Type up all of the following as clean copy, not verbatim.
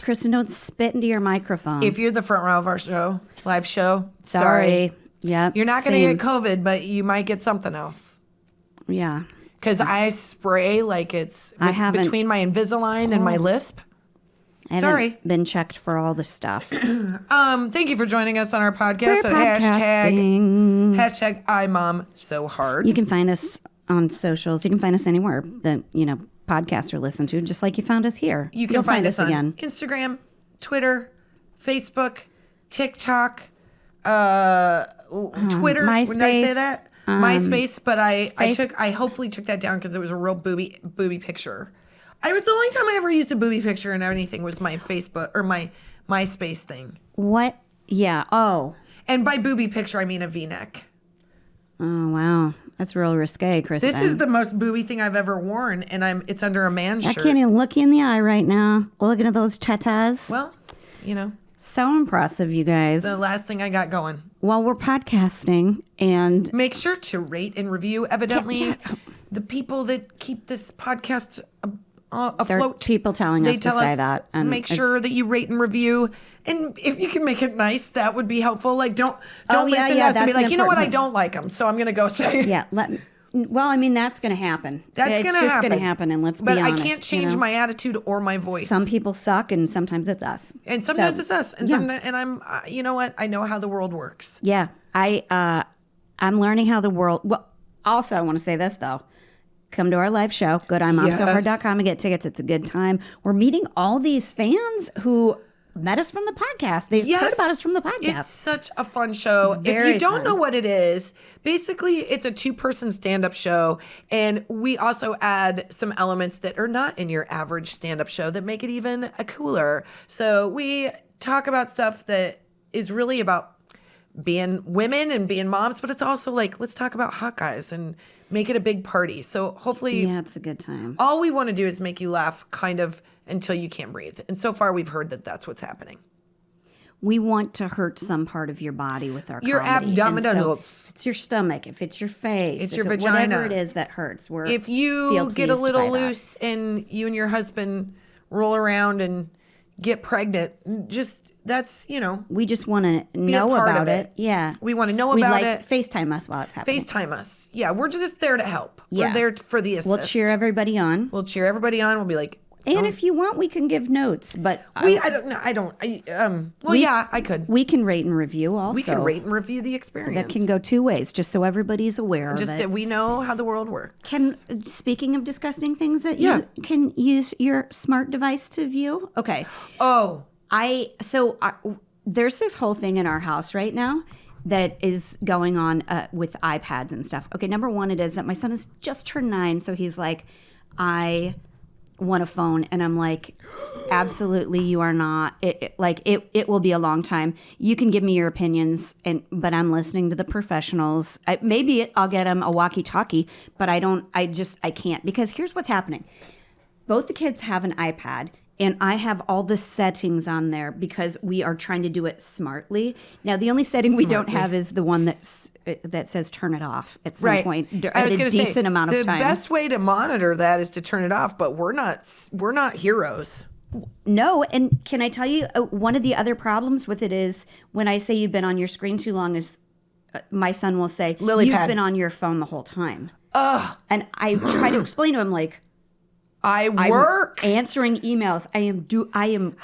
Kristin, don't spit into your microphone. If you're the front row of our live show, Sorry. Yeah. You're not going to get COVID, but you might get something else. Yeah. Because I spray like it's between my Invisalign and my lisp. I haven't been checked for all the stuff. Thank you for joining us on our podcast We're at podcasting. hashtag IMOMSOHARD. You can find us on socials. You can find us anywhere that, podcasts are listened to, just like you found us here. You'll find us on Instagram, Twitter, Facebook, TikTok, Twitter. MySpace. Did I say that? MySpace, but I hopefully took that down because it was a real booby picture. It was the only time I ever used a booby picture and anything was my Facebook or my MySpace thing. What? Yeah. Oh. And by booby picture, I mean a V-neck. Oh, wow. That's real risque, Kristin. This is the most booby thing I've ever worn, and it's under a man's shirt. I can't even look you in the eye right now. Looking at those tatas. Well, So impressive, you guys. the last thing I got going. Well, we're podcasting, and Make sure to rate and review. Evidently, the people that keep this podcast there are afloat. people telling us to say that. And make sure that you rate and review. And if you can make it nice, that would be helpful. Like, don't listen to us and be like, you know what, I don't like them, so I'm going to go say it. Yeah. Well, I mean, that's going to happen. It's just going to happen, and let's be honest. But I can't change my attitude or my voice. Some people suck, and sometimes it's us. And sometimes it's us. And and I'm, you know what? I know how the world works. Yeah. I'm learning how the world. Well, also, I want to say this, though. Come to our live show. Go to IMOMSOHARD.com and get tickets. It's a good time. We're meeting all these fans who met us from the podcast. They've heard about us from the podcast. It's such a fun show. If you don't know what it is, basically it's a 2-person stand-up show. And we also add some elements that are not in your average stand-up show that make it even cooler. So we talk about stuff that is really about being women and being moms, but it's also like, let's talk about hot guys and make it a big party. So hopefully, it's a good time. All we want to do is make you laugh kind of until you can't breathe. And so far we've heard that that's what's happening. We want to hurt some part of your body with our your comedy. abdominals. So it's your stomach, if it's your face, it's your vagina. Whatever it is that hurts. If you get a little loose and you and your husband roll around and get pregnant, that's, we just want to know about it. Yeah. We want to know about it. FaceTime us while it's happening. FaceTime us. Yeah. We're just there to help. Yeah. We're there for the assist. We'll cheer everybody on. We'll be like, and if you want, we can give notes, but I could. We can rate and review also. We can rate and review the experience. That can go 2 ways, just so everybody's aware of it. Just that we know how the world works. Speaking of disgusting things that you can use your smart device to view. Okay. Oh. There's this whole thing in our house right now that is going on with iPads and stuff. Okay, number one, it is that my son has just turned 9, so he's like, I want a phone, and I'm like, absolutely, you are not. It will be a long time. You can give me your opinions, but I'm listening to the professionals. Maybe I'll get him a walkie-talkie, but I can't, because here's what's happening. Both the kids have an iPad, and I have all the settings on there because we are trying to do it smartly. Now, the only setting we don't have is the one that says turn it off at some point at a decent amount of time. The best way to monitor that is to turn it off, but we're not heroes. No, and can I tell you, one of the other problems with it is when I say you've been on your screen too long, is my son will say, you've been on your phone the whole time. Ugh. And I try to explain to him, like, I'm answering emails. I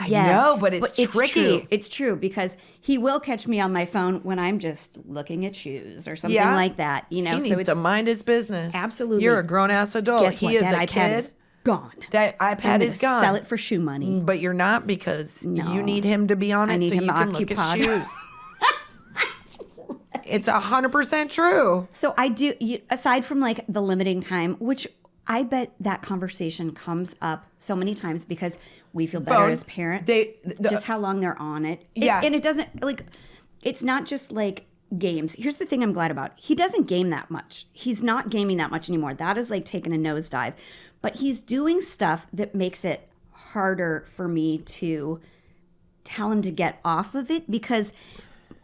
know, but it's tricky. True. It's true, because he will catch me on my phone when I'm just looking at shoes or something like that. He needs to mind his business. Absolutely. You're a grown ass adult. Guess he what? is That a iPad kid. is gone. That iPad is gone. Sell it for shoe money. But you're not, because you need him to be on it so you can look at shoes. It's 100% true. So I do, aside from like the limiting time, which I bet that conversation comes up so many times because we feel better as parents. Just how long they're on it. And it doesn't, like, it's not just like games. Here's the thing I'm glad about. He doesn't game that much. He's not gaming that much anymore. That is like taking a nosedive. But he's doing stuff that makes it harder for me to tell him to get off of it, because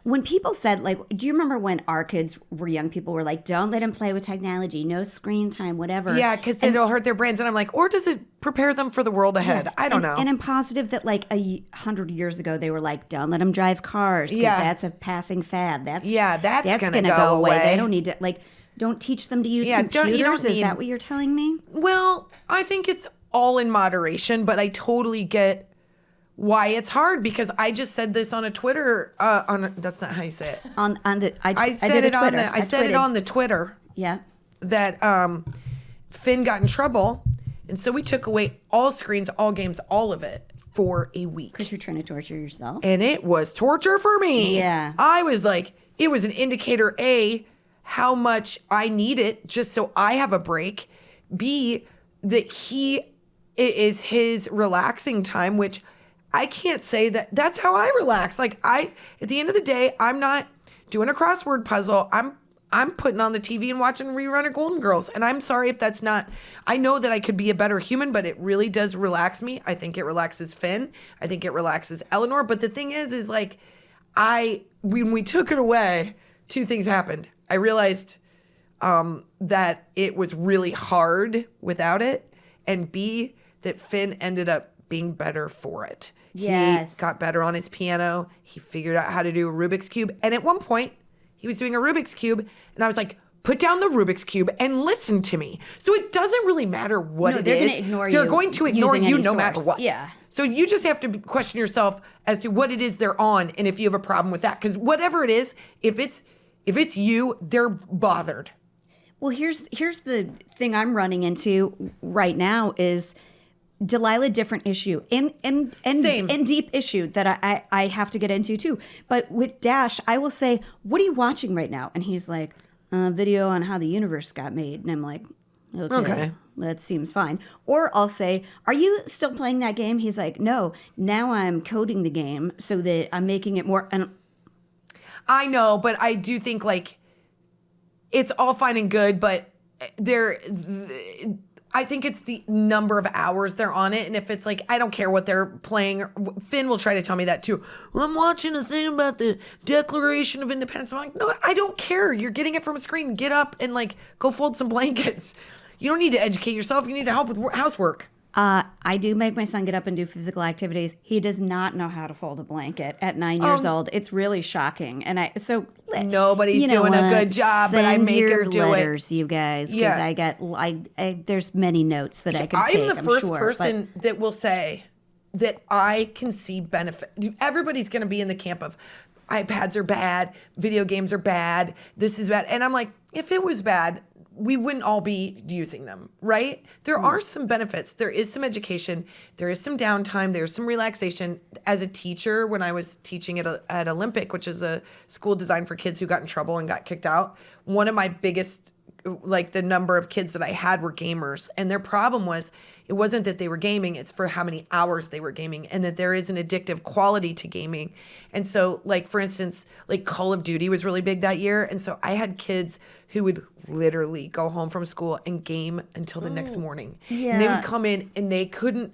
when people said, like, do you remember when our kids were young, people were like, don't let them play with technology, no screen time, whatever. Yeah, because it'll hurt their brains. And I'm like, or does it prepare them for the world ahead? Yeah. I don't know. And I'm positive that like 100 years ago, they were like, don't let them drive cars because that's a passing fad. That's going to go away. They don't need to, like, don't teach them to use computers. Is that what you're telling me? Well, I think it's all in moderation, but I totally get why it's hard, because I just said this on a Twitter. That's not how you say it. I said it on the Twitter. Yeah. That Finn got in trouble, and so we took away all screens, all games, all of it for a week. Because you're trying to torture yourself. And it was torture for me. Yeah. I was like, it was an indicator, A, how much I need it just so I have a break. B, that it is his relaxing time, which I can't say that that's how I relax. Like at the end of the day, I'm not doing a crossword puzzle. I'm putting on the TV and watching a rerun of Golden Girls. And I'm sorry if that's not, I know that I could be a better human, but it really does relax me. I think it relaxes Finn. I think it relaxes Eleanor. But the thing is like, when we took it away, two things happened. I realized that it was really hard without it. And B, that Finn ended up being better for it. Yes. He got better on his piano. He figured out how to do a Rubik's Cube. And at one point, he was doing a Rubik's Cube, and I was like, put down the Rubik's Cube and listen to me. So it doesn't really matter what it is. They're going to ignore you no matter what. Yeah. So you just have to question yourself as to what it is they're on and if you have a problem with that. Because whatever it is, if it's you, they're bothered. Well, here's the thing I'm running into right now is Delilah, different issue and deep issue that I have to get into too. But with Dash, I will say, what are you watching right now? And he's like, a video on how the universe got made. And I'm like, okay, that seems fine. Or I'll say, are you still playing that game? He's like, no, now I'm coding the game so that I'm making it more. And I know, but I do think like it's all fine and good, but I think it's the number of hours they're on it. And if it's like, I don't care what they're playing. Finn will try to tell me that too. Well, I'm watching a thing about the Declaration of Independence. I'm like, no, I don't care. You're getting it from a screen. Get up and like go fold some blankets. You don't need to educate yourself. You need to help with housework. I do make my son get up and do physical activities. He does not know how to fold a blanket at 9 years old. It's really shocking. And nobody's doing a good job, but I make him do letters, you guys, because there's many notes that I can take. I'm the first person that will say that I can see benefit. Everybody's going to be in the camp of iPads are bad, video games are bad, this is bad. And I'm like, if it was bad, we wouldn't all be using them, right? There are some benefits. There is some education. There is some downtime. There's some relaxation. As a teacher, when I was teaching at Olympic, which is a school designed for kids who got in trouble and got kicked out, one of my biggest, like the number of kids that I had were gamers. And their problem was, it wasn't that they were gaming, it's for how many hours they were gaming, and that there is an addictive quality to gaming. And so, like, for instance, like Call of Duty was really big that year. And so I had kids who would literally go home from school and game until the next morning. Yeah. And they would come in and they couldn't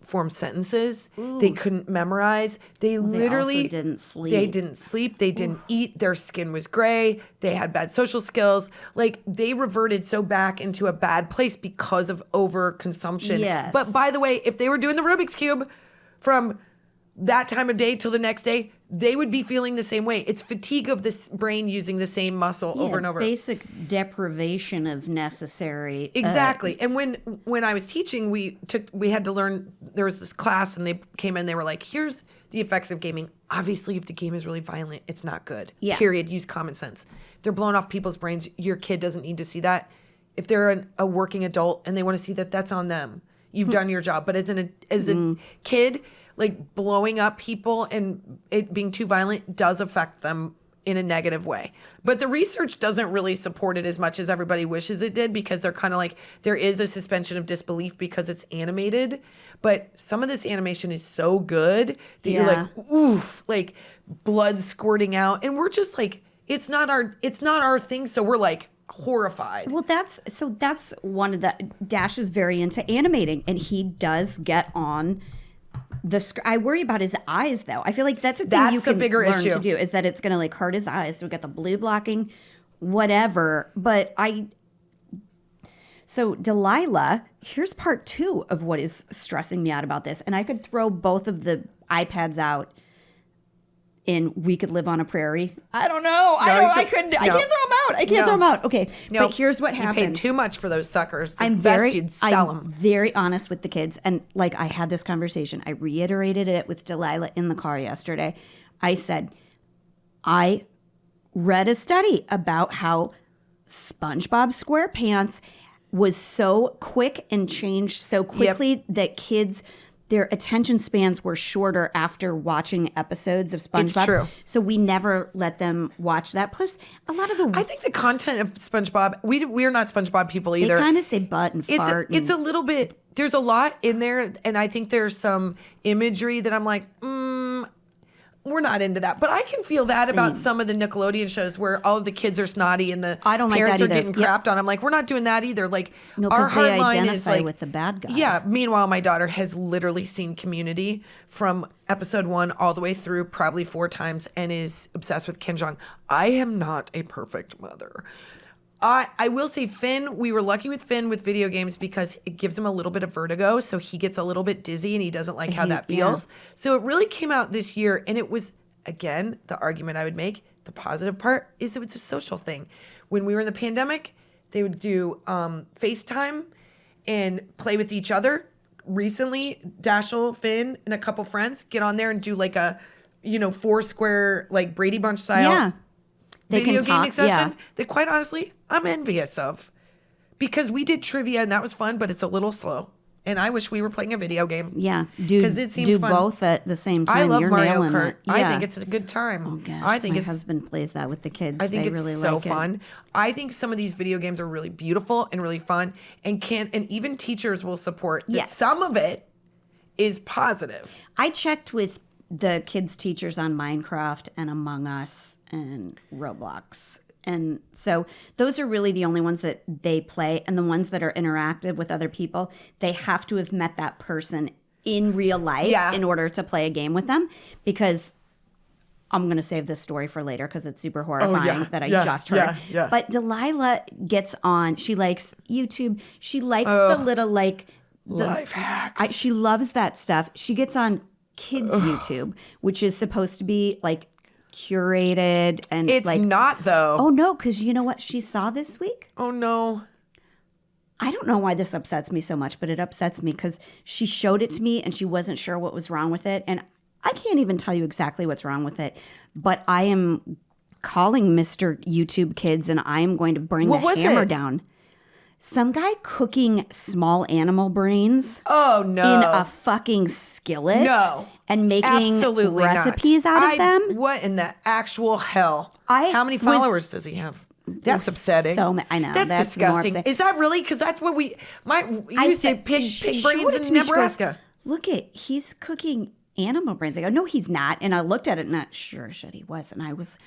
form sentences. Ooh. They couldn't memorize. They literally also didn't sleep. They didn't sleep. They didn't eat. Their skin was gray. They had bad social skills. Like, they reverted so back into a bad place because of overconsumption. Yes. But by the way, if they were doing the Rubik's Cube from that time of day till the next day, they would be feeling the same way. It's fatigue of this brain using the same muscle over and over. Basic deprivation of necessary. Exactly. And when I was teaching, we had to learn, there was this class and they came in, they were like, here's the effects of gaming. Obviously, if the game is really violent, it's not good. Yeah. Period. Use common sense. If they're blowing off people's brains, your kid doesn't need to see that. If they're a working adult and they want to see that, that's on them. You've done your job. But as a kid, like, blowing up people and it being too violent does affect them in a negative way. But the research doesn't really support it as much as everybody wishes it did, because they're kind of like, there is a suspension of disbelief because it's animated. But some of this animation is so good that you're like, oof, like blood squirting out. And we're just like, it's not our thing. So we're like horrified. Well, that's one of the, Dash is very into animating, and he does get on I worry about his eyes, though. I feel like that's a thing you can bigger learn issue to do, is that it's going to like hurt his eyes. So we got the blue blocking, whatever. So Delilah, here's part 2 of what is stressing me out about this. And I could throw both of the iPads out in We Could Live on a Prairie. I don't know. I can't throw them out. Okay. But here's what happened. You paid too much for those suckers. You'd sell them. I'm very honest with the kids. And like, I had this conversation. I reiterated it with Delilah in the car yesterday. I said, I read a study about how SpongeBob SquarePants was so quick and changed so quickly that kids, their attention spans were shorter after watching episodes of SpongeBob. It's true. So we never let them watch that. Plus, a lot of I think the content of SpongeBob, we're not SpongeBob people either. They kind of say butt and fart. It's a little bit, there's a lot in there, and I think there's some imagery that I'm like, we're not into that. But I can feel that about some of the Nickelodeon shows where all of the kids are snotty and the I don't like parents that are either. getting crapped on. I'm like, we're not doing that either. Like, no, our because hard they line identify is like with the bad guy. Yeah. Meanwhile, my daughter has literally seen Community from episode 1 all the way through probably 4 times and is obsessed with Kim Jong. I am not a perfect mother. I will say Finn, we were lucky with Finn with video games because it gives him a little bit of vertigo. So he gets a little bit dizzy and he doesn't like how that feels. Yeah. So it really came out this year, and it was, again, the argument I would make, the positive part is it's a social thing. When we were in the pandemic, they would do FaceTime and play with each other. Recently, Dashiell, Finn, and a couple friends get on there and do like a, 4-square, like Brady Bunch style video gaming session that, quite honestly, I'm envious of. Because we did trivia and that was fun, but it's a little slow. And I wish we were playing a video game. Yeah. Because it seems fun. Both at the same time. I love You're Mario nailing Kart. It. Yeah. I think it's a good time. Oh, gosh. I think my husband plays that with the kids. I think they it's really so like fun. It. I think some of these video games are really beautiful and really fun, and even teachers will support that some of it is positive. I checked with the kids' teachers on Minecraft and Among Us and Roblox. And so those are really the only ones that they play. And the ones that are interactive with other people, they have to have met that person in real life in order to play a game with them. Because I'm going to save this story for later because it's super horrifying that I just heard. Yeah. But Delilah gets on. She likes YouTube. She likes the little life hacks. She loves that stuff. She gets on kids' YouTube, which is supposed to be like curated, and it's not though. Oh no, because you know what she saw this week? Oh no. I don't know why this upsets me so much, but it upsets me because she showed it to me and she wasn't sure what was wrong with it. And I can't even tell you exactly what's wrong with it, but I am calling Mr. YouTube Kids and I am going to bring the hammer down. Some guy cooking small animal brains. Oh, no. In a fucking skillet. No. And making recipes out of them. What in the actual hell? How many followers does he have? That's upsetting. I know. That's disgusting. Is that really? Because that's what we used to pig brains in Nebraska. Look he's cooking animal brains. I go, no, he's not. And I looked at it and sure he was. And I was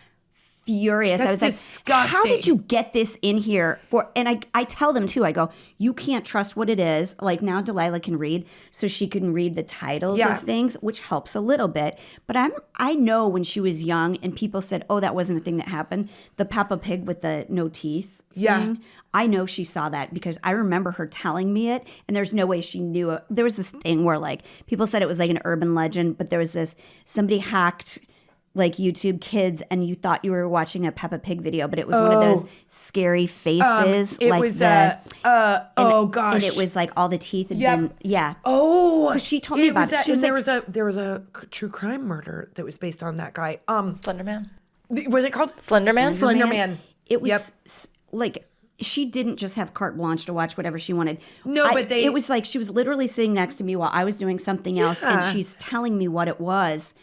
furious. That's I was disgusting. Like, how did you get this in here? And I tell them too, I go, you can't trust what it is. Like now Delilah can read, so she can read the titles of things, which helps a little bit. But I know when she was young and people said, oh, that wasn't a thing that happened. The Peppa Pig with the no teeth thing. I know she saw that because I remember her telling me it, and there's no way she knew it. There was this thing where like people said it was like an urban legend, but there was somebody hacked like YouTube Kids, and you thought you were watching a Peppa Pig video, but it was one of those scary faces. It like was gosh, and it was like all the teeth had been because she told me about it. There was a true crime murder that was based on that guy. Slender Man. Was it called Slender Man? Slender Man. It was like she didn't just have carte blanche to watch whatever she wanted. No, but it was like she was literally sitting next to me while I was doing something else, and she's telling me what it was.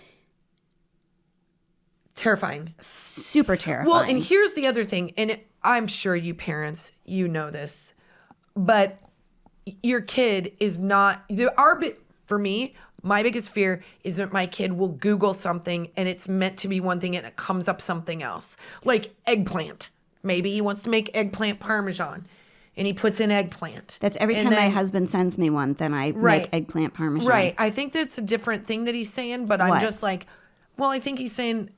Terrifying. Super terrifying. Well, and here's the other thing, and I'm sure you parents, you know this, but your kid is not, for me, my biggest fear is that my kid will Google something and it's meant to be one thing and it comes up something else. Like eggplant. Maybe he wants to make eggplant parmesan. and he puts in eggplant. That's every time my husband sends me one, then I make eggplant parmesan. Right. I think that's a different thing that he's saying, but I'm just like, well, I think he's saying,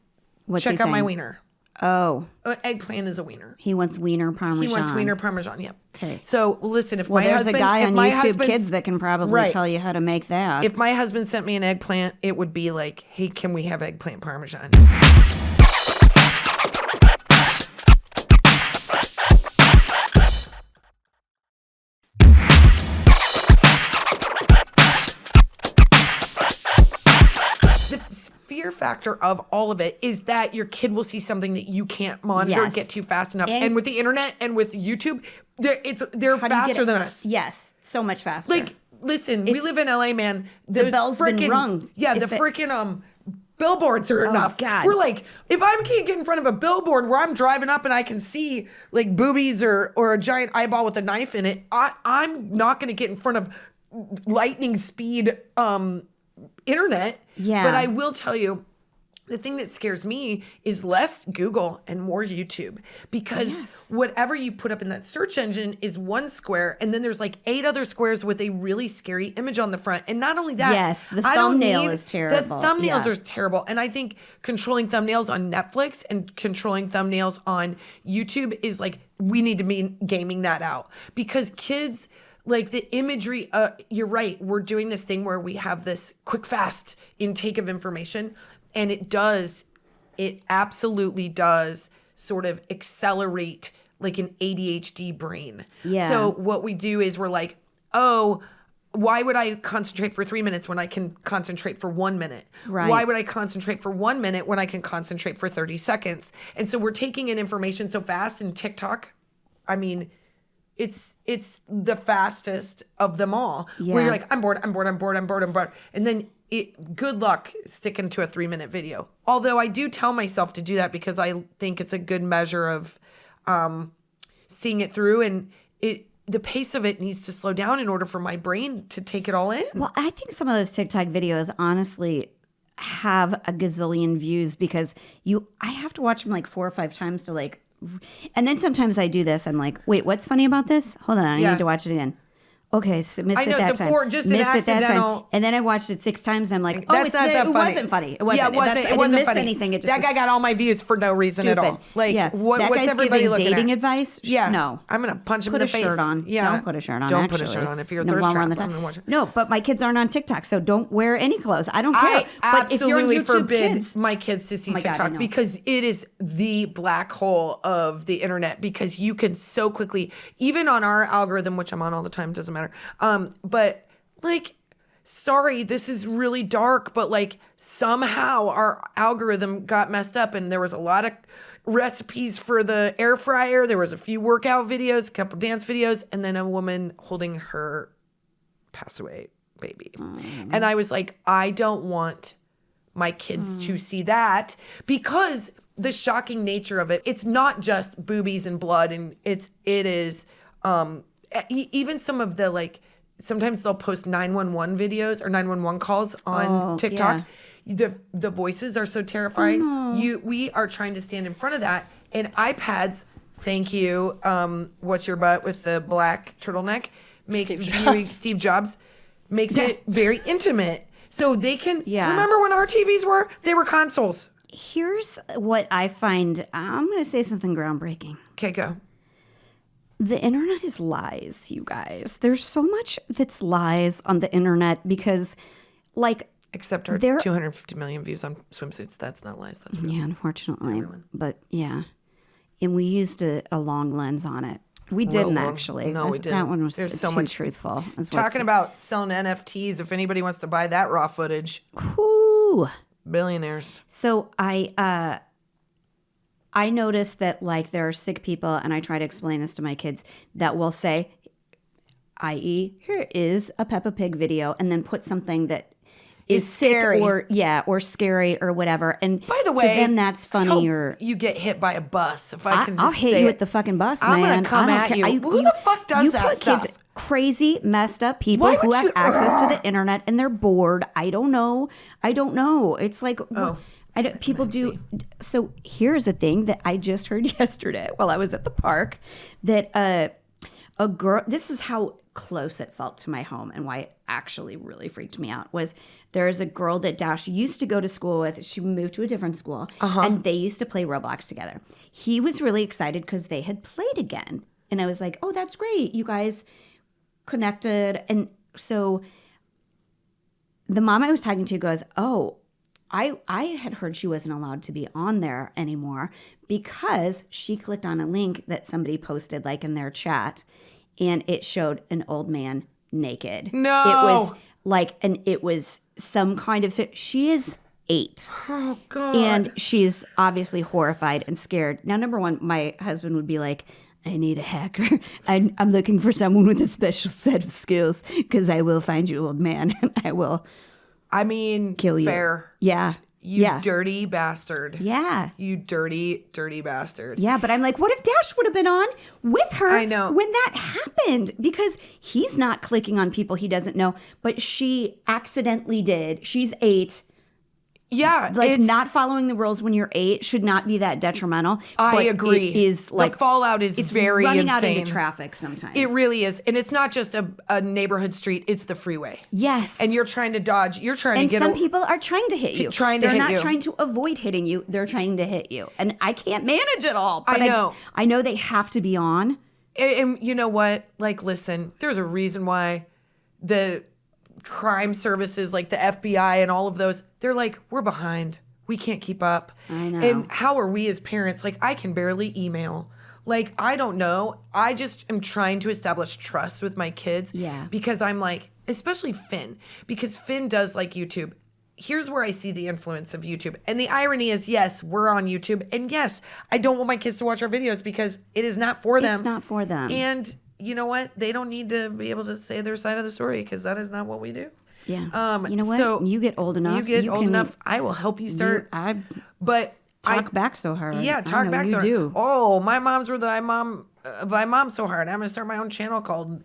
check out my wiener. Oh. Eggplant is a wiener. He wants wiener parmesan. Yep. Okay. So listen, if my there's husband... a guy on YouTube Kids that can probably tell you how to make that. If my husband sent me an eggplant, it would be like, hey, can we have eggplant parmesan? Fear factor of all of it is that your kid will see something that you can't monitor, get to fast enough. And with the internet and with YouTube, they're faster than us. Yes, so much faster. Like, listen, we live in LA, man. The bell's been rung. Yeah, the freaking billboards are enough. God. We're like, if I can't get in front of a billboard where I'm driving up and I can see like boobies or a giant eyeball with a knife in it, I'm not going to get in front of lightning speed internet. Yeah. But I will tell you, the thing that scares me is less Google and more YouTube, because whatever you put up in that search engine is one square, and then there's like 8 other squares with a really scary image on the front. And not only that, the thumbnail is terrible. The thumbnails are terrible. And I think controlling thumbnails on Netflix and controlling thumbnails on YouTube is like, we need to be gaming that out, because kids... Like the imagery, you're right. We're doing this thing where we have this quick, fast intake of information, and it absolutely does sort of accelerate like an ADHD brain. Yeah. So what we do is we're like, oh, why would I concentrate for 3 minutes when I can concentrate for 1 minute? Right. Why would I concentrate for 1 minute when I can concentrate for 30 seconds? And so we're taking in information so fast, and TikTok, I mean... It's the fastest of them all. Yeah. Where you're like, I'm bored. And then good luck sticking to a 3-minute video. Although I do tell myself to do that because I think it's a good measure of seeing it through, and the pace of it needs to slow down in order for my brain to take it all in. Well, I think some of those TikTok videos honestly have a gazillion views because I have to watch them like 4 or 5 times to like. And then sometimes I do this. I'm like, wait, what's funny about this? Hold on, I need to watch it again. Okay, so missed it that time. Just missed it that time. And then I watched it 6 times, and I'm like, oh, it wasn't funny. It wasn't. Yeah, it wasn't funny. Anything. It just that guy got all my views for no reason stupid. At all. Like, what's guy's everybody looking dating at? Advice? Yeah, no. I'm gonna punch him in the face. Put a shirt on. Yeah, don't put a shirt on. Don't put a shirt on if you're a thirst trap. I'm gonna watch it. No, but my kids aren't on TikTok, so don't wear any clothes. I don't care. But if you're on YouTube forbid my kids to see TikTok because it is the black hole of the internet. Because you can so quickly, even on our algorithm, which I'm on all the time, doesn't matter. But like, sorry, this is really dark, but like somehow our algorithm got messed up, and there was a lot of recipes for the air fryer. There was a few workout videos, a couple dance videos, and then a woman holding her passed away baby. And I was like, I don't want my kids to see that, because the shocking nature of it, it's not just boobies and blood, and it is even some of the like, sometimes they'll post 911 videos or 911 calls on TikTok. Yeah. The voices are so terrifying. We are trying to stand in front of that, and iPads, thank you, what's your butt with the black turtleneck, makes Steve Jobs makes it very intimate. So they can remember when our TVs were? They were consoles. Here's what I find. I'm going to say something groundbreaking. Okay, go. The internet is lies, you guys. There's so much that's lies on the internet because, like... Except our 250 million views on swimsuits. That's not lies. That's real. Yeah, unfortunately. But, yeah. And we used a long lens on it. We didn't, actually. No, we didn't. That one was so much truthful. Talking about selling NFTs, if anybody wants to buy that raw footage. Whoo! Billionaires. So I noticed that like there are sick people, and I try to explain this to my kids, that will say, i.e., here is a Peppa Pig video, and then put something that is scary or scary or whatever. And by the way, to them that's funny. Or you get hit by a bus. If I can just I'll hit you with the fucking bus, man. I'm gonna come at you. Who the fuck does that stuff? Kids, crazy, messed up people who have access to the internet and they're bored. I don't know. It's like people do. So here's a thing that I just heard yesterday while I was at the park, that a girl, this is how close it felt to my home and why it actually really freaked me out, was there's a girl that Dash used to go to school with. She moved to a different school, and they used to play Roblox together. He was really excited because they had played again. And I was like, oh, that's great. You guys connected. And so the mom I was talking to goes, oh, I had heard she wasn't allowed to be on there anymore because she clicked on a link that somebody posted like in their chat, and it showed an old man naked. No. It was like, and it was some kind of she is 8. Oh, God. And she's obviously horrified and scared. Now, number one, my husband would be like, I need a hacker. I'm looking for someone with a special set of skills because I will find you, old man, and I will kill you. Fair. Yeah. You dirty bastard. Yeah. You dirty, dirty bastard. Yeah, but I'm like, what if Dash would have been on with her I know. when that happened? Because he's not clicking on people he doesn't know, but she accidentally did. She's 8. Yeah. Like, not following the rules when you're 8 should not be that detrimental. I agree. It is like the fallout is it's very running insane. out into traffic sometimes. It really is. And it's not just a neighborhood street, it's the freeway. Yes. And you're trying to dodge. You're trying and to get some people are trying to hit you. They're not trying to avoid hitting you. They're trying to hit you. And I can't manage it all. But I know. I know they have to be on. And you know what? Like, listen, there's a reason why the crime services like the FBI and all of those, they're like, we're behind. We can't keep up. I know. And how are we as parents? Like, I can barely email. Like, I don't know. I just am trying to establish trust with my kids. Yeah. Because I'm like, especially Finn, because Finn does like YouTube. Here's where I see the influence of YouTube. And the irony is, yes, we're on YouTube. And yes, I don't want my kids to watch our videos because it is not for them. It's not for them. And you know what? They don't need to be able to say their side of the story because that is not what we do. Yeah. You know what? So you get old enough. enough. I will help you start. But talk back so hard. Yeah, talk back so hard. Do. Oh, my moms were the IMOM so hard. I'm gonna start my own channel called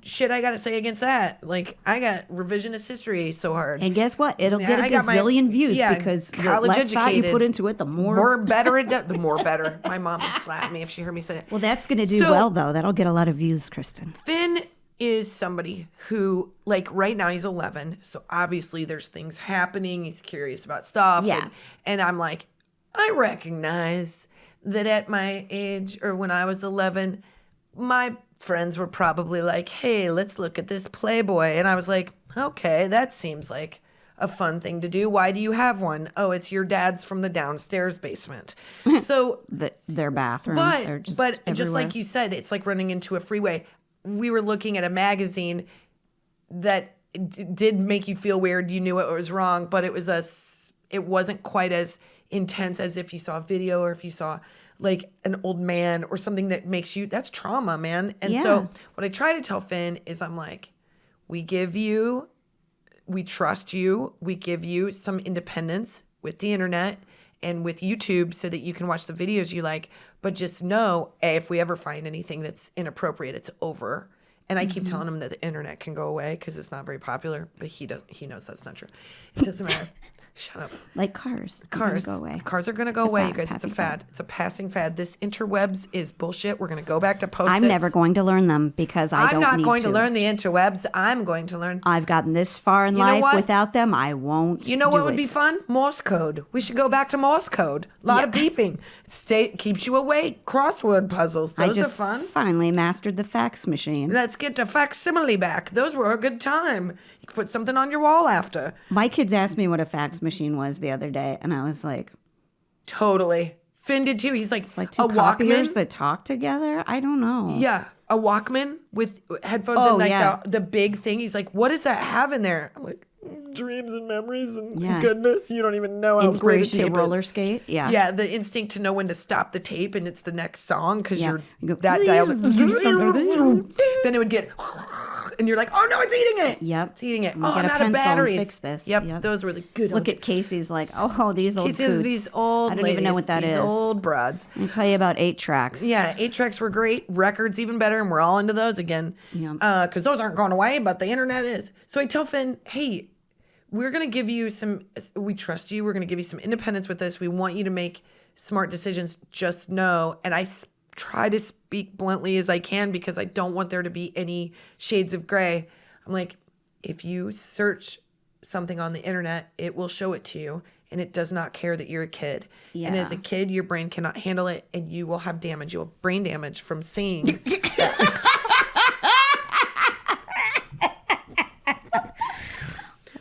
Shit I Gotta Say Against That. Like, I got revisionist history so hard. And guess what? It'll get a gazillion views because the less thought you put into it, the more better it does. The more better. My mom would slap me if she heard me say it. Well, that's gonna do well though. That'll get a lot of views, Kristin. Finn is somebody who, like, right now he's 11, so obviously there's things happening. He's curious about stuff. Yeah. And I'm like, I recognize that at my age, or when I was 11, my friends were probably like, hey, let's look at this Playboy. And I was like, okay, that seems like a fun thing to do. Why do you have one? Oh, it's your dad's from the downstairs basement. So their bathroom. But just just like you said, it's like running into a freeway. We were looking at a magazine that did make you feel weird. You knew it was wrong, but it wasn't quite as intense as if you saw a video or if you saw like an old man or something that makes you, that's trauma, man. And so what I try to tell Finn is I'm like, we trust you. We give you some independence with the internet and with YouTube so that you can watch the videos you like. But just know, if we ever find anything that's inappropriate, it's over. And I keep telling him that the internet can go away because it's not very popular. But he knows that's not true. It doesn't matter. Shut up. Like cars. Cars go away. Cars are going to go away, you guys. It's a fad. It's a passing fad. This interwebs is bullshit. We're going to go back to Post-its. I'm never going to learn them because I don't need to. I'm not going to learn the interwebs. I'm going to learn. I've gotten this far in life without them. I won't. You know what would be fun? Morse code. We should go back to Morse code. A lot of beeping. Keeps you awake. Crossword puzzles. Those are fun. Finally mastered the fax machine. Let's get the facsimile back. Those were a good time. You could put something on your wall after. My kids asked me what a fax machine was the other day, and I was like, totally. Finn did too. He's like, it's like two copiers that talk together. I don't know. Yeah, a Walkman with headphones and like the big thing. He's like, what does that have in there? I'm like, dreams and memories and goodness. You don't even know how great a tape to roller skate. Yeah. Yeah, the instinct to know when to stop the tape and it's the next song because you're that dialed. Then it would get, and you're like, oh no, it's eating it. Yep. It's eating it. Oh, I'm out of batteries. Fix this. Yep. Those were the good ones. Look at Casey's like, oh, these old coots. These old I don't even know what that is. These old broads. Let me tell you about 8-tracks. Yeah, 8-tracks were great. Records even better, and we're all into those again. Yeah. Because those aren't going away, but the internet is. So I tell Finn, hey, we're going to give you we trust you. We're going to give you some independence with this. We want you to make smart decisions. Just know. And I try to speak bluntly as I can because I don't want there to be any shades of gray. I'm like, if you search something on the internet, it will show it to you, and it does not care that you're a kid. Yeah. And as a kid, your brain cannot handle it, and you will have damage. You'll have brain damage from seeing that.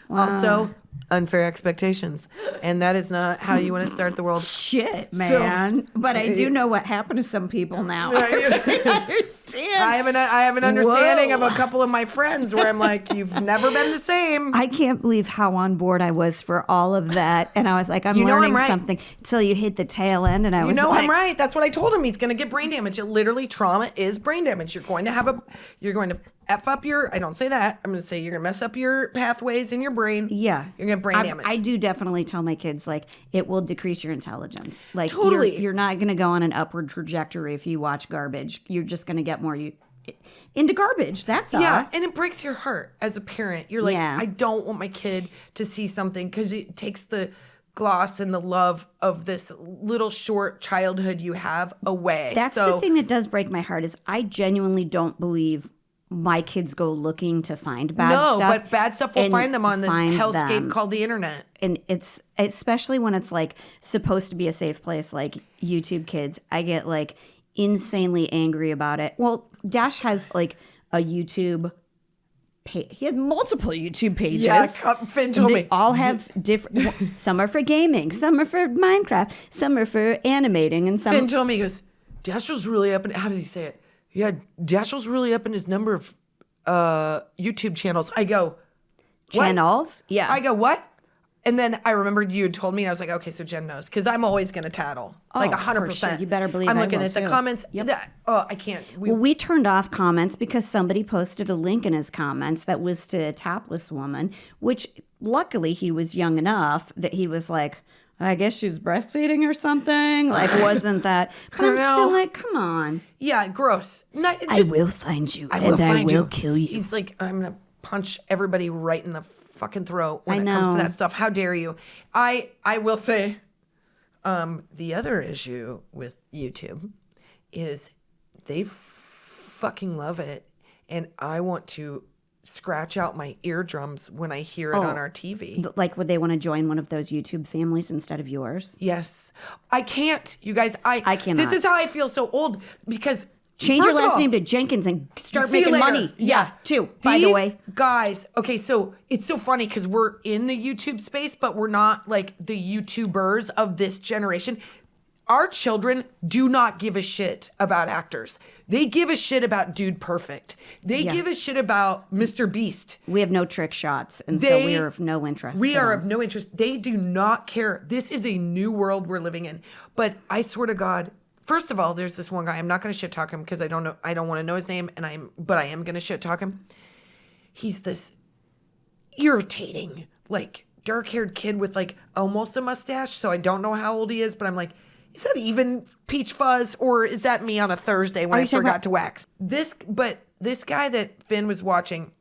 Also, unfair expectations. And that is not how you want to start the world. Shit, man. But I do know what happened to some people now. I really understand. I have an understanding of a couple of my friends where I'm like, you've never been the same. I can't believe how on board I was for all of that. And I was like, I'm learning something until you hit the tail end. And I was like, I'm right. That's what I told him. He's going to get brain damage. It literally, trauma is brain damage. You're going to F up I don't say that. I'm going to say you're going to mess up your pathways in your brain. Yeah. You're going to brain damage. I do definitely tell my kids, like, it will decrease your intelligence. Like, totally. You're not going to go on an upward trajectory if you watch garbage. You're just going to get more into garbage. That's all. Yeah, and it breaks your heart as a parent. You're like, Yeah. I don't want my kid to see something because it takes the gloss and the love of this little short childhood you have away. That's the thing that does break my heart is I genuinely don't believe my kids go looking to find bad stuff. No, but bad stuff will find them on this hellscape them. called the internet. And it's especially when it's like supposed to be a safe place like YouTube Kids. I get like insanely angry about it. Well, Dash has like a YouTube page. He has multiple YouTube pages. Yeah, Finn told me. They all have different. Some are for gaming, some are for Minecraft, some are for animating, and some. Finn told me, he goes, Dashiell's really up in, how did he say it? Yeah, Dashiell's really up in his number of YouTube channels. I go, what? Channels? Yeah. I go, what? And then I remembered you had told me, and I was like, okay, so Jen knows. Because I'm always going to tattle. Like 100%. For sure. You better believe I'm I looking will at the too. comments. Yep. I can't. We turned off comments because somebody posted a link in his comments that was to a topless woman, which luckily he was young enough that he was like, I guess she's breastfeeding or something. Like, wasn't that? But I'm still like, come on. Yeah, gross. I will find you, I will kill you. He's like, I'm going to punch everybody right in the fucking throat when I it comes to know. that stuff. How dare you? I will say, the other issue with YouTube is they fucking love it, and I want to scratch out my eardrums when I hear it on our TV. Like, would they want to join one of those YouTube families instead of yours? Yes. I can't. You guys, I cannot. This is how I feel so old because Change your first of last all, name to Jenkins and start see you making later. money. Yeah, too, by the These way. guys, okay, so it's so funny because we're in the YouTube space, but we're not like the YouTubers of this generation. Our children do not give a shit about actors. They give a shit about Dude Perfect. They give a shit about Mr. Beast. We have no trick shots, and so we are of no interest. We to are them. of no interest. They do not care. This is a new world we're living in. But I swear to God, first of all, there's this one guy. I'm not going to shit talk him because I don't want to know his name, but I am going to shit talk him. He's this irritating, like dark-haired kid with like almost a mustache. So I don't know how old he is, but I'm like, is that even peach fuzz, or is that me on a Thursday when I forgot to wax? This guy that Finn was watching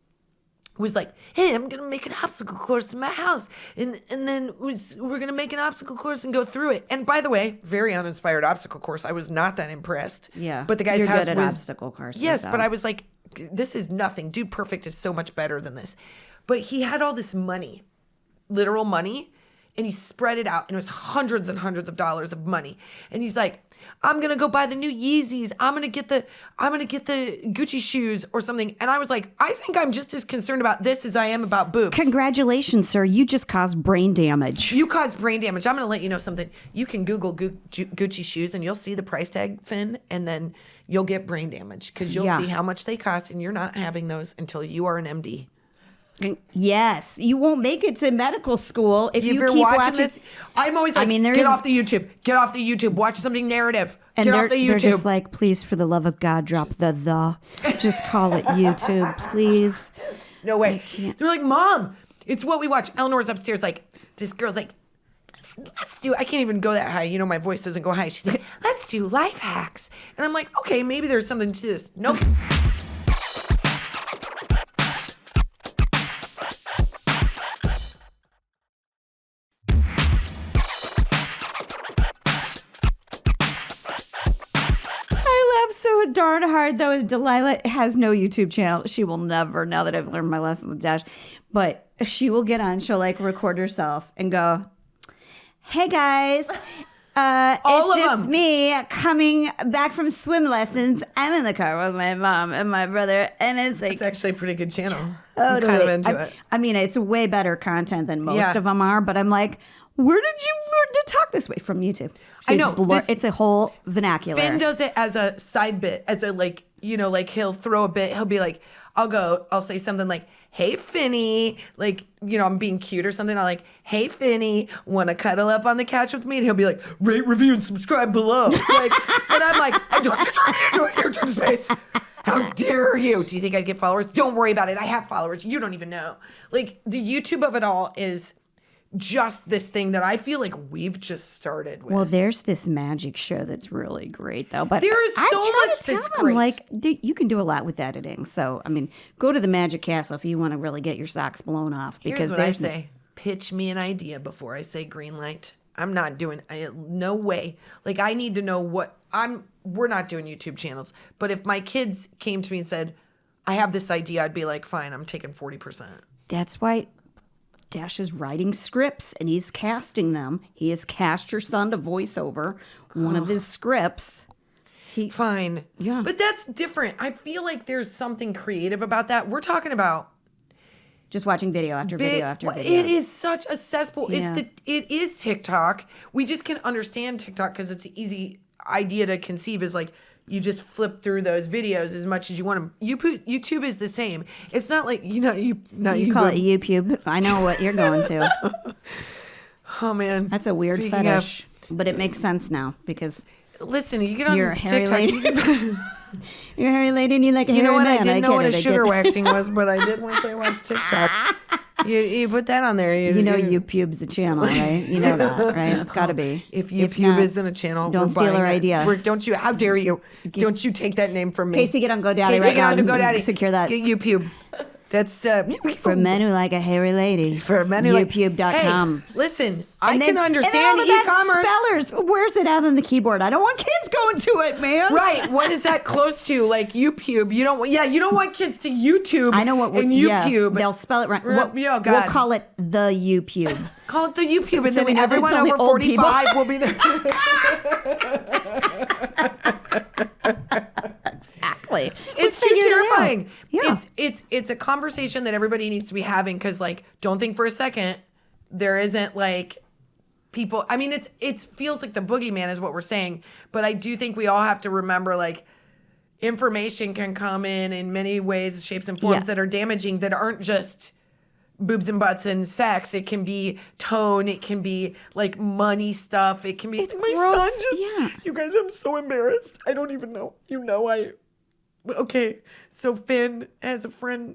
was like, hey, I'm going to make an obstacle course in my house. And then we're going to make an obstacle course and go through it. And by the way, very uninspired obstacle course. I was not that impressed. Yeah. But the guy's You're house good at was obstacle courses. Yes, though. but I was like, this is nothing. Dude Perfect is so much better than this. But he had all this money, literal money, and he spread it out, and it was hundreds and hundreds of dollars of money. And he's like, I'm gonna go buy the new Yeezys. I'm gonna get the Gucci shoes or something. And I was like, I think I'm just as concerned about this as I am about boobs. Congratulations, sir. You just caused brain damage. You caused brain damage. I'm gonna let you know something. You can Google Gucci shoes, and you'll see the price tag, Finn, and then you'll get brain damage because you'll see how much they cost, and you're not having those until you are an MD. Yes, you won't make it to medical school if you you're keep watching watching this. I'm always like, get off the YouTube. Get off the YouTube. Watch something narrative. And Get off the YouTube. They're just like, please, for the love of God, drop the. Just call it YouTube, please. No way. They're like, Mom, it's what we watch. Eleanor's upstairs like, this girl's like, let's do, I can't even go that high. You know, my voice doesn't go high. She's like, let's do life hacks. And I'm like, okay, maybe there's something to this. Nope. so darn hard, though. Delilah has no YouTube channel. She will never, now that I've learned my lesson with Dash, but she will get on. She'll like record herself and go, hey guys, it's just me coming back from swim lessons. I'm in the car with my mom and my brother, and it's like, it's actually a pretty good channel. I'm kind of into it. I mean, it's way better content than most of them are, but I'm like, where did you learn to talk this way? From YouTube? I know. It's a whole vernacular. Finn does it as a side bit, as a like, you know, like he'll throw a bit. He'll be like, I'll say something like, hey, Finny, like, you know, I'm being cute or something. I'm like, hey, Finny, want to cuddle up on the couch with me? And he'll be like, rate, review, and subscribe below. Like, and I'm like, don't you turn me into a YouTube space. How dare you? Do you think I'd get followers? Don't worry about it. I have followers. You don't even know. Like, the YouTube of it all is just this thing that I feel like we've just started with. Well, there's this magic show that's really great, though. But there is so much that's great. Like, you can do a lot with editing. So, I mean, go to the Magic Castle if you want to really get your socks blown off. Because here's what I say. Pitch me an idea before I say green light. I'm not doing no way. Like, I need to know we're not doing YouTube channels. But if my kids came to me and said, I have this idea, I'd be like, fine, I'm taking 40%. That's why Dash is writing scripts and he's casting them. He has cast your son to voice over one of his scripts. Fine. Yeah. But that's different. I feel like there's something creative about that. We're talking about just watching video after video after video. It is such a cesspool. Yeah. It is TikTok. We just can understand TikTok because it's an easy idea to conceive. Is like you just flip through those videos as much as you want them. YouTube is the same. It's not like you call it YouTube. I know what you're going to. Oh man, that's a weird fetish, but it makes sense now because listen, you get on you're a hairy TikTok. Lady. You're a hairy lady and you like a hairy man. You know what? I didn't know what a sugar waxing was, but I did once I watched TikTok. You put that on there. You know YouTube's a channel, right? You know that, right? It's got to be. If YouTube isn't a channel, don't steal our idea. Don't you? How dare you? Don't you take that name from me? Casey, get on GoDaddy right now. Get on GoDaddy. Secure that. Get YouTube. That's for men who like a hairy lady. For men who YouTube.com. Hey, listen, I can understand e-commerce. Spellers. Where's it out on the keyboard? I don't want kids going to it, man. Right. What is that close to? Like YouTube. You don't want kids to YouTube. I know what and YouTube. They'll spell it right. God. We'll call it the YouTube. Call it the YouTube, and so then everyone over 45 will be there. Exactly. It's too terrifying. Yeah. It's a conversation that everybody needs to be having because, like, don't think for a second there isn't like people. I mean, it feels like the boogeyman is what we're saying, but I do think we all have to remember like information can come in many ways, shapes, and forms that are damaging that aren't just boobs and butts and sex. It can be tone. It can be like money stuff. It can be. It's my gross. son just. You guys, I'm so embarrassed. I don't even know. Okay, so Finn has a friend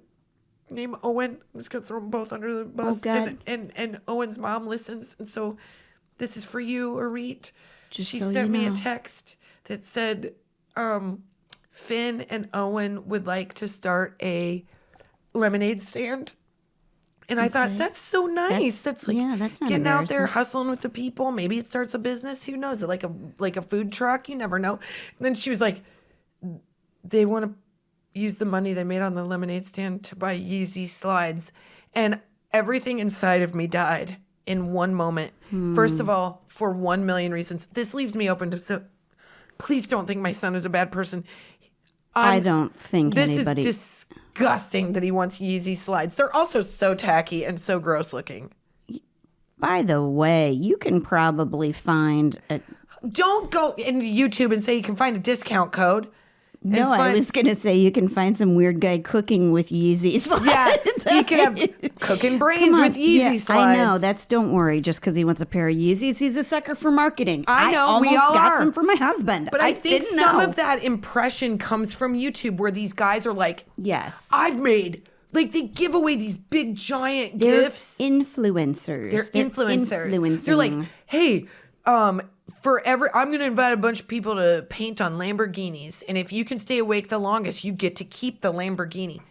named Owen. I'm just gonna throw them both under the bus. Oh God. And Owen's mom listens, and so this is for you, Arit. She so sent me know. a text that said, Finn and Owen would like to start a lemonade stand. And I thought, that's so nice. That's like that's not getting out there, hustling with the people. Maybe it starts a business. Who knows? Like a food truck. You never know. And then she was like, they want to use the money they made on the lemonade stand to buy Yeezy slides. And everything inside of me died in one moment. First of all, for 1 million reasons. This leaves me open to, so please don't think my son is a bad person. I don't think anybody. This is disgusting that he wants Yeezy slides. They're also so tacky and so gross looking. By the way, you can probably find Don't go into YouTube and say you can find a discount code. No, I was going to say you can find some weird guy cooking with Yeezy slides. Yeah, you can have cooking brains with Yeezy slides. I know. Don't worry. Just because he wants a pair of Yeezys, he's a sucker for marketing. I know. We almost got some for my husband. But I think some of that impression comes from YouTube where these guys are like, yes, I've made... Like, they give away these big, giant They're gifts. Influencers. They're influencers. They're like, hey... I'm going to invite a bunch of people to paint on Lamborghinis. And if you can stay awake the longest, you get to keep the Lamborghini.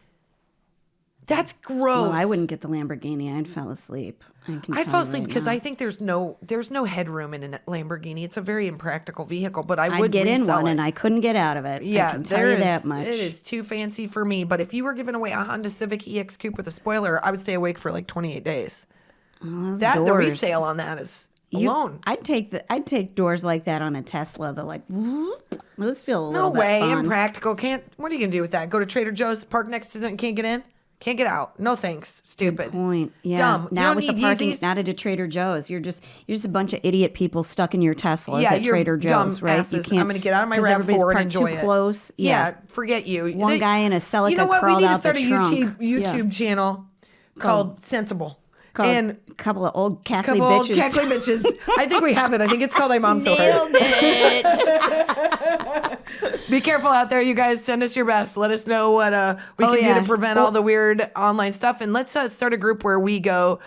That's gross. Well, I wouldn't get the Lamborghini. I'd fall asleep. I'd fall asleep because I think there's no headroom in a Lamborghini. It's a very impractical vehicle, but I'd get in one it. and I couldn't get out of it. Yeah, I can tell you that much. It is too fancy for me. But if you were giving away a Honda Civic EX Coupe with a spoiler, I would stay awake for like 28 days. The resale on that is alone. I'd take doors like that on a Tesla. They're like, whoop. Those feel a No little way, bit fun. impractical. What are you gonna do with that? Go to Trader Joe's, park next to it, and can't get in? Can't get out. No thanks. Stupid. Good point. Yeah. Dumb. Now with the parking, not at a Trader Joe's. You're just a bunch of idiot people stuck in your Teslas at Trader Joe's, dumb right? Asses. I'm gonna get out of my RAV4 and enjoy it. Close. Yeah. Forget you. One guy in a Celica You know what? We crawled need to out the start a trunk. YouTube channel called Sensible. And a couple of old cackly bitches. I think we have it. I think it's called IMOMSOHARD. Nailed it. Be careful out there, you guys. Send us your best. Let us know what we can do to prevent all the weird online stuff. And let's start a group where we go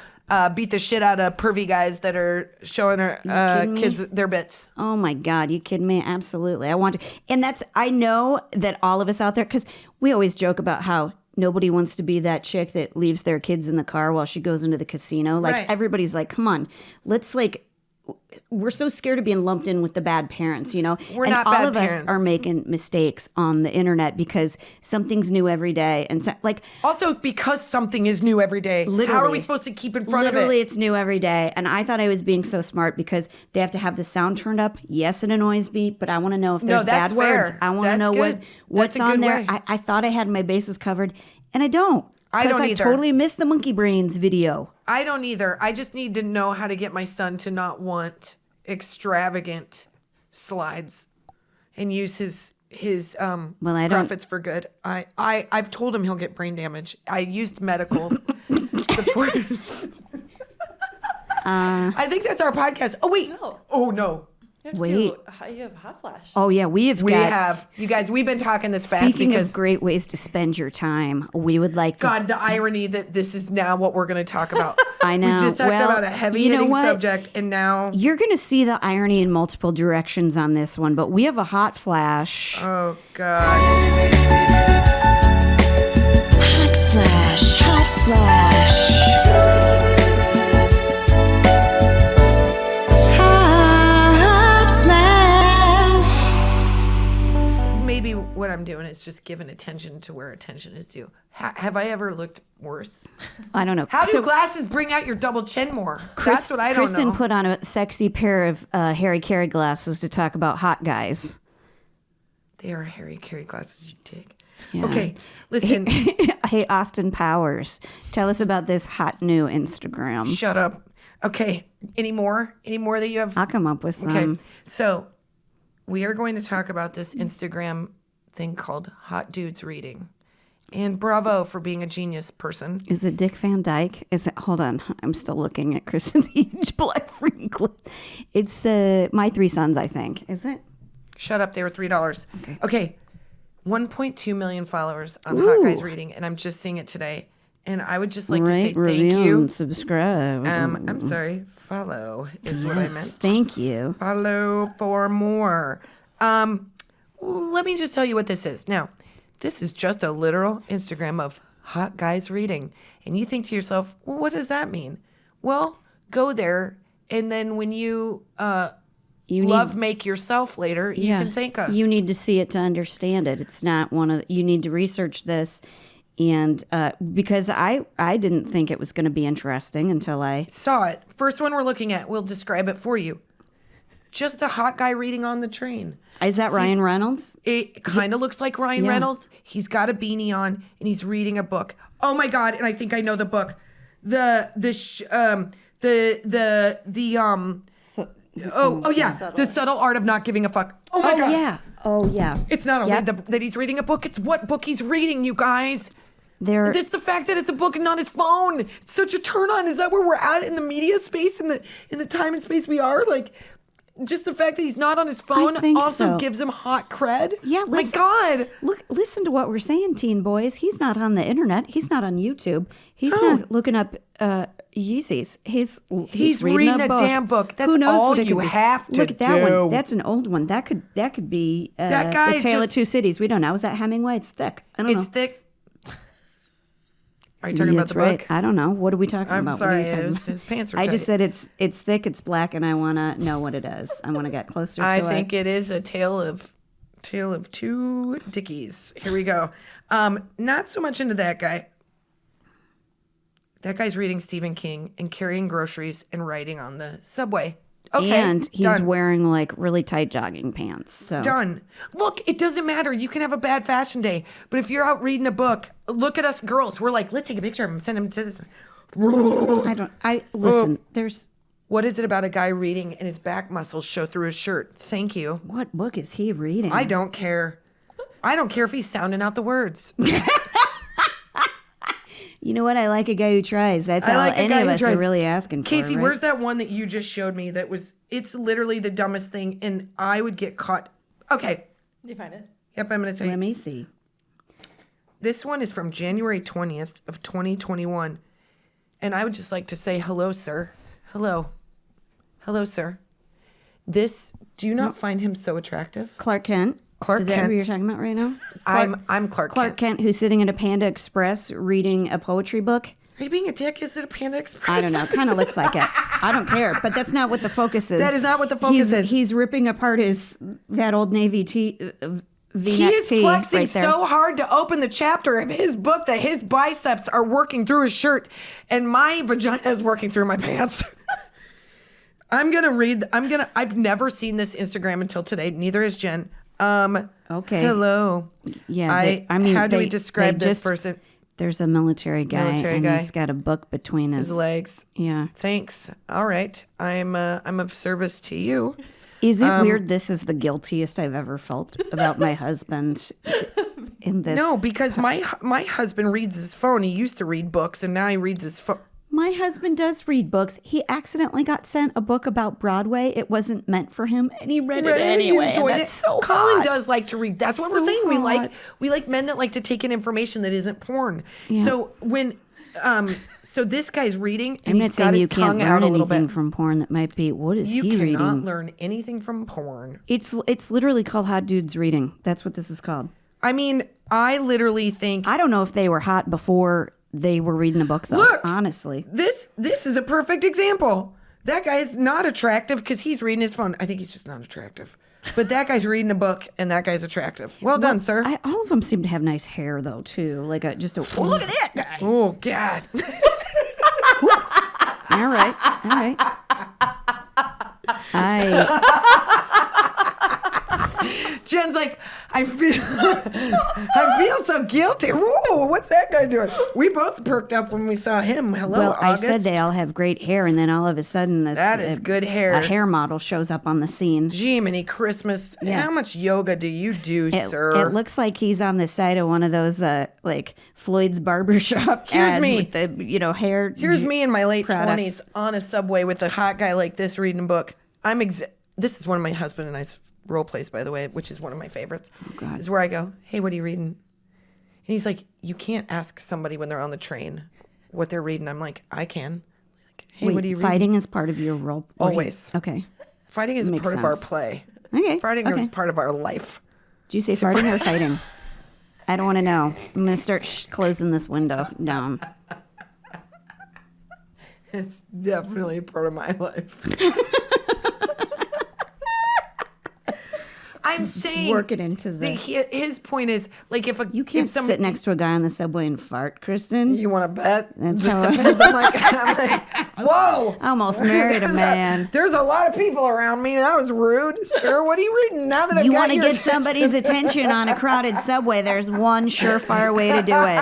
beat the shit out of pervy guys that are showing our kids their bits. Oh my God, you kidding me? Absolutely. I want to. And I know that all of us out there, because we always joke about how nobody wants to be that chick that leaves their kids in the car while she goes into the casino. Like everybody's like, come on, we're so scared of being lumped in with the bad parents, We're not bad all of parents. us are making mistakes on the internet because something's new every day. And also because something is new every day. How are we supposed to keep in front of it? Literally, it's new every day. And I thought I was being so smart because they have to have the sound turned up. Yes, it annoys me, but I want to know if there's bad words. I want to know what's on there. I thought I had my bases covered, and I don't. I don't either. I totally missed the Monkey Brains video. I don't either. I just need to know how to get my son to not want extravagant slides and use his profits for good. I've told him he'll get brain damage. I used medical support. I think that's our podcast. Oh wait. No. Oh no. You have hot flash. Oh yeah, we have. You guys. We've been talking this fast Speaking because of great ways to spend your time, we would like to. God, the irony that this is now what we're going to talk about. I know. We just talked about a heavy-hitting subject, and now you're going to see the irony in multiple directions on this one. But we have a hot flash. Oh God. Hot flash. Hot flash. Maybe what I'm doing is just giving attention to where attention is due. Have I ever looked worse? I don't know. How do glasses bring out your double chin more? That's what I don't know. Kristin put on a sexy pair of Harry Carey glasses to talk about hot guys. They are Harry Carey glasses, you dig. Yeah. Okay, listen. Hey, Austin Powers, tell us about this hot new Instagram. Shut up. Okay, any more? Any more that you have? I'll come up with some. Okay, so we are going to talk about this Instagram thing called Hot Dudes Reading. And bravo for being a genius person. Is it Dick Van Dyke? Is it? Hold on. I'm still looking at Kristen's huge black Franklin. It's My Three Sons, I think. Is it? Shut up. They were $3. Okay. 1.2 million followers on Hot Guys Reading. And I'm just seeing it today. And I would just like to say thank you. And subscribe. I'm sorry. Follow is what I meant. Thank you. Follow for more. Let me just tell you what this is. Now, this is just a literal Instagram of Hot Guys Reading. And you think to yourself, well, what does that mean? Well, go there. And then when you make yourself later, you can thank us. You need to see it to understand it. It's not you need to research this. And because I didn't think it was going to be interesting until I saw it. First one we're looking at, we'll describe it for you. Just a hot guy reading on the train. Is that Ryan Reynolds? It kind of looks like Ryan Reynolds. He's got a beanie on and he's reading a book. Oh my God! And I think I know the book. The Subtle Art of Not Giving a Fuck. Oh my God! Oh yeah. It's not only that he's reading a book; it's what book he's reading, you guys. It's the fact that it's a book and not his phone. It's such a turn on. Is that where we're at in the media space, in the time and space we are? Like, just the fact that he's not on his phone also gives him hot cred. Yeah, my God. Listen to what we're saying, teen boys. He's not on the internet. He's not on YouTube. He's not looking up Yeezys. He's reading a damn book. That's all you have to do. Look at that one. That's an old one. That could be that guy The Tale of Two Cities. We don't know. Is that Hemingway? It's thick. I don't know. It's thick. Are you talking about the book? I don't know. What are we talking I'm about? sorry. What are you talking about? His pants are I tight. just said it's thick, it's black, and I want to know what it is. I want to get closer to it. I think it is a tale of two dickies. Here we go. Not so much into that guy. That guy's reading Stephen King and carrying groceries and riding on the subway. Okay, and he's done. wearing like really tight jogging pants. So Done. Look, it doesn't matter. You can have a bad fashion day, but if you're out reading a book, look at us girls. We're like, let's take a picture of him, send him to this. Listen. There's What is it about a guy reading and his back muscles show through his shirt? Thank you. what book is he reading? I don't care. I don't care if he's sounding out the words. You know what? I like a guy who tries. That's all any of us are really asking for. Casey, right? where's that one that you just showed me that was, it's literally the dumbest thing and I would get caught. Okay. Did you find it? Yep, I'm going to tell you. Let me see. This one is from January 20th of 2021. And I would just like to say, hello, sir. Hello. Hello, sir. Do you not find him so attractive? Clark Kent. Clark Is that Kent. who you're talking about right now? I'm Clark Clark Kent, who's sitting at a Panda Express reading a poetry book. Are you being a dick? Is it a Panda Express? I don't know. Kind of looks like it. I don't care. But that's not what the focus is. That is not what the focus is. He's ripping apart that Old Navy V-neck He is tee flexing right there. so hard to open the chapter of his book that his biceps are working through his shirt and my vagina is working through my pants. I've never seen this Instagram until today. Neither has Jen. Okay. Hello. Yeah. How do we describe this person? There's a military guy, he's got a book between his legs. Yeah. Thanks. All right. I'm of service to you. Is it weird? This is the guiltiest I've ever felt about my husband in this. No, because my husband reads his phone. He used to read books, and now he reads his phone. My husband does read books. He accidentally got sent a book about Broadway. It wasn't meant for him, and he read it anyway. Enjoyed and it. that's so Colin hot. does like to read. That's what we're So saying. hot. We like men that like to take in information that isn't porn. Yeah. So when so this guy's reading and I'm he's not got saying his you can't tongue out learn a little anything bit. from porn that might be. What is You he cannot reading? learn anything from porn. It's literally called Hot Dudes Reading. That's what this is called. I mean, I literally think I don't know if they were hot before they were reading a book, though. Look! Honestly. this is a perfect example. That guy's not attractive because he's reading his phone. I think he's just not attractive. But that guy's reading a book, and that guy's attractive. Well done, sir. All of them seem to have nice hair, though, too. Like just a. Oh, look at that guy. Oh, God. All right. Jen's like, I feel so guilty. Whoa, what's that guy doing? We both perked up when we saw him. Hello, Well, August. I said they all have great hair, and then all of a sudden, That is good hair. A hair model shows up on the scene. Jiminy Christmas. Yeah. How much yoga do you do, sir? It looks like he's on the side of one of those like Floyd's barbershop Here's ads me. with the hair. Here's me in my late products. 20s on a subway with a hot guy like this reading a book. This is one of my husband and I's role plays, by the way, which is one of my favorites. Oh, God. Is where I go, hey, what are you reading? And he's like, you can't ask somebody when they're on the train what they're reading. I'm like, I can. Like, hey, Wait, what are you reading? fighting is part of your role. Always. Okay. Fighting is Makes part of our sense. play. Okay. Fighting is okay. part of our life. Did you say farting or fighting? I don't want to know. I'm going to start closing this window down. It's definitely part of my life. I'm saying Work it into his point is like if You can't sit next to a guy on the subway and fart, Kristin. You want to bet? That's Just how- depends. I'm like, whoa! I almost married a man. There's a lot of people around me. That was rude, sir. What are you reading now that You got want to your get somebody's attention on a crowded subway, there's one surefire way to do it.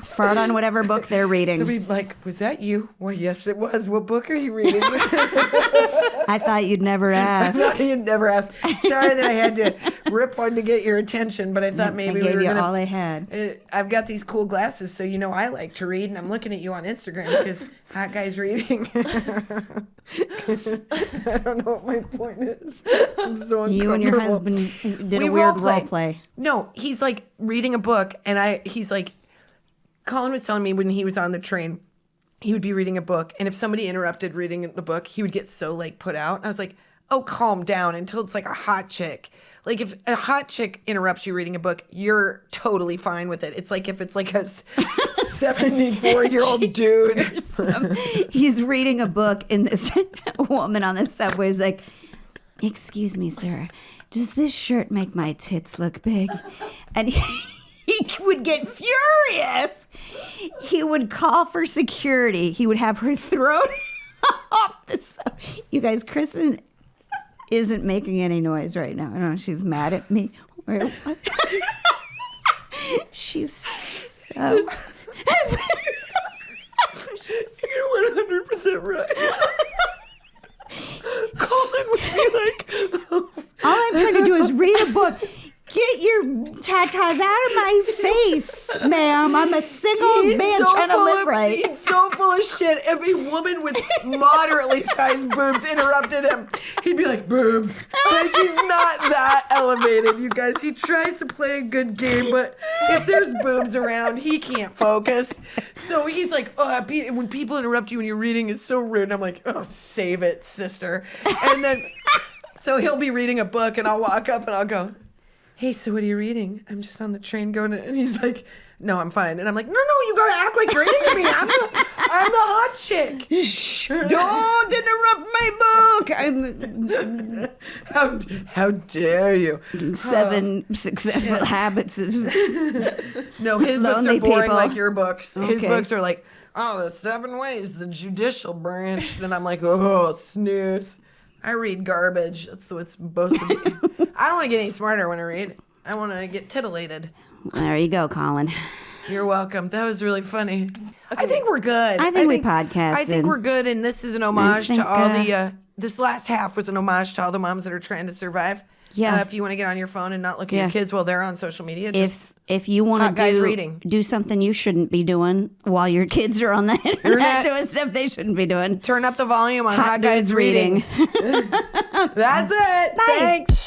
Fart on whatever book they're I'd reading. be like, was that you? Well, yes, it was. What book are you reading? I thought you'd never ask. You'd never ask. Sorry that I had to rip one to get your attention, but I thought I maybe gave we were you gonna. all I had. I've got these cool glasses, so you know I like to read, and I'm looking at you on Instagram because hot guy's reading. I don't know what my point is. I'm so uncomfortable. You and your husband did a weird role play. No, he's like reading a book, and he's like, Colin was telling me when he was on the train, he would be reading a book, and if somebody interrupted reading the book, he would get so like put out. I was like, oh, calm down until it's like a hot chick. Like if a hot chick interrupts you reading a book, you're totally fine with it. It's like if it's like a 74-year-old dude. He's reading a book and this woman on the subway is like, excuse me, sir, does this shirt make my tits look big? And he would get furious. He would call for security. He would have her thrown off the subway. You guys, Kristin isn't making any noise right now. I don't know. She's mad at me. She's so. You're 100% right. Colin would be like, all I'm trying to do is read a book. Get your tatas out of my face, ma'am. I'm a single man trying to live right. He's so full of shit. If a woman with moderately sized boobs interrupted him, he'd be like, boobs. Like, he's not that elevated, you guys. He tries to play a good game, but if there's boobs around, he can't focus. So he's like, oh, when people interrupt you when you're reading, it's so rude. And I'm like, oh, save it, sister. And then, so he'll be reading a book, and I'll walk up and I'll go, hey, so what are you reading? I'm just on the train going to, and he's like, no, I'm fine. And I'm like, no, you gotta act like you're reading to me. I'm the hot chick. Shh, don't interrupt my book. How dare you? 7 successful habits of No, his books are boring people. like your books. Okay. His books are like, oh, the 7 ways the judicial branch. And I'm like, oh, snooze. I read garbage. That's what it's supposed to be. I don't want to get any smarter when I read. I want to get titillated. There you go, Colin. You're welcome. That was really funny. Okay. I think we're good. I think we podcasted. I think we're good, and this is an homage to all the... this last half was an homage to all the moms that are trying to survive. Yeah. If you want to get on your phone and not look at your kids while they're on social media, if you want to do something you shouldn't be doing while your kids are on the internet doing stuff they shouldn't be doing, turn up the volume on Hot Guys Reading. That's it. Bye. Thanks.